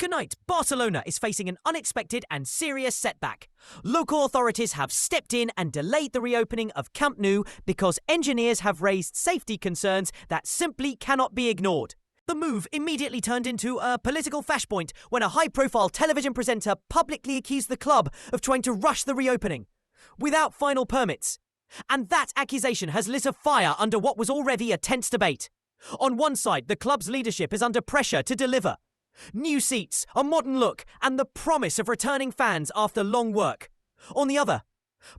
Tonight, Barcelona is facing an unexpected and serious setback. Local authorities have stepped in and delayed the reopening of Camp Nou because engineers have raised safety concerns that simply cannot be ignored. The move immediately turned into a political flashpoint when a high-profile television presenter publicly accused the club of trying to rush the reopening without final permits. And that accusation has lit a fire under what was already a tense debate. On one side, the club's leadership is under pressure to deliver new seats, a modern look, and the promise of returning fans after long work. On the other,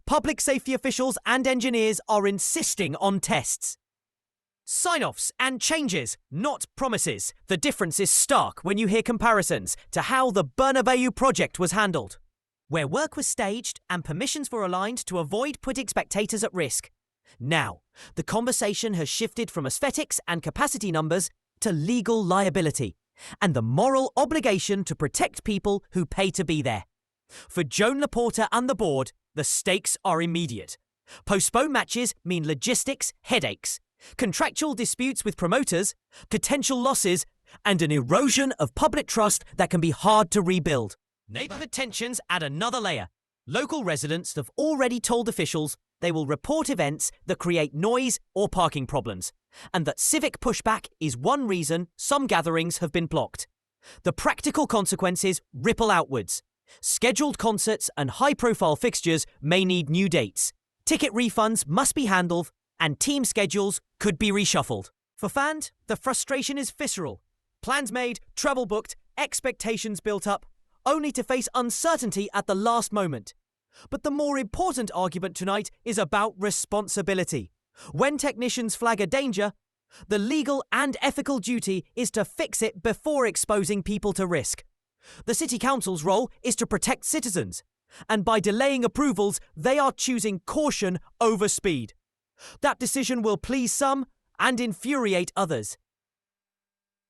public safety officials and engineers are insisting on tests. Sign-offs and changes, not promises. The difference is stark when you hear comparisons to how the Bernabeu project was handled, where work was staged and permissions were aligned to avoid putting spectators at risk. Now, the conversation has shifted from aesthetics and capacity numbers to legal liability and the moral obligation to protect people who pay to be there. For Joan Laporta and the board, the stakes are immediate. Postponed matches mean logistics headaches, contractual disputes with promoters, potential losses, and an erosion of public trust that can be hard to rebuild. Neighbourhood tensions add another layer. Local residents have already told officials they will report events that create noise or parking problems, and that civic pushback is one reason some gatherings have been blocked. The practical consequences ripple outwards. Scheduled concerts and high-profile fixtures may need new dates. Ticket refunds must be handled, and team schedules could be reshuffled. For fans, the frustration is visceral. Plans made, travel booked, expectations built up, only to face uncertainty at the last moment. But the more important argument tonight is about responsibility. When technicians flag a danger, the legal and ethical duty is to fix it before exposing people to risk. The City Council's role is to protect citizens, and by delaying approvals, they are choosing caution over speed. That decision will please some and infuriate others.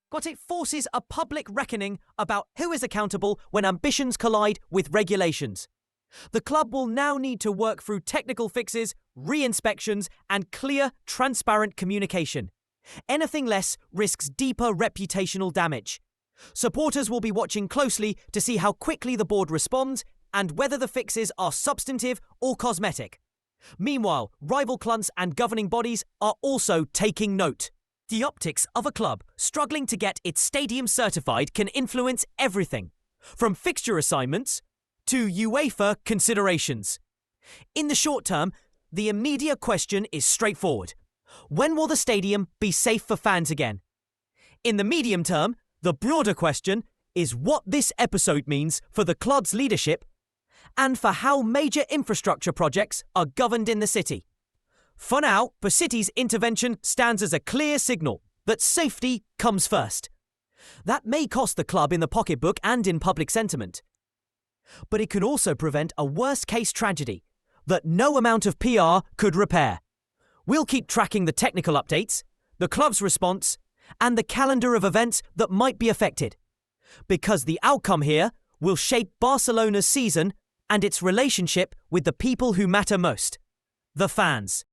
But it forces a public reckoning about who is accountable when ambitions collide with regulations. The club will now need to work through technical fixes, re-inspections, and clear, transparent communication. Anything less risks deeper reputational damage. Supporters will be watching closely to see how quickly the board responds and whether the fixes are substantive or cosmetic. Meanwhile, rival clubs and governing bodies are also taking note. The optics of a club struggling to get its stadium certified can influence everything, from fixture assignments to UEFA considerations. In the short term, the immediate question is straightforward. When will the stadium be safe for fans again? In the medium term, the broader question is what this episode means for the club's leadership and for how major infrastructure projects are governed in the city. For now, the city's intervention stands as a clear signal that safety comes first. That may cost the club in the pocketbook and in public sentiment, but it could also prevent a worst-case tragedy that no amount of PR could repair. We'll keep tracking the technical updates, the club's response, and the calendar of events that might be affected, because the outcome here will shape Barcelona's season and its relationship with the people who matter most, the fans.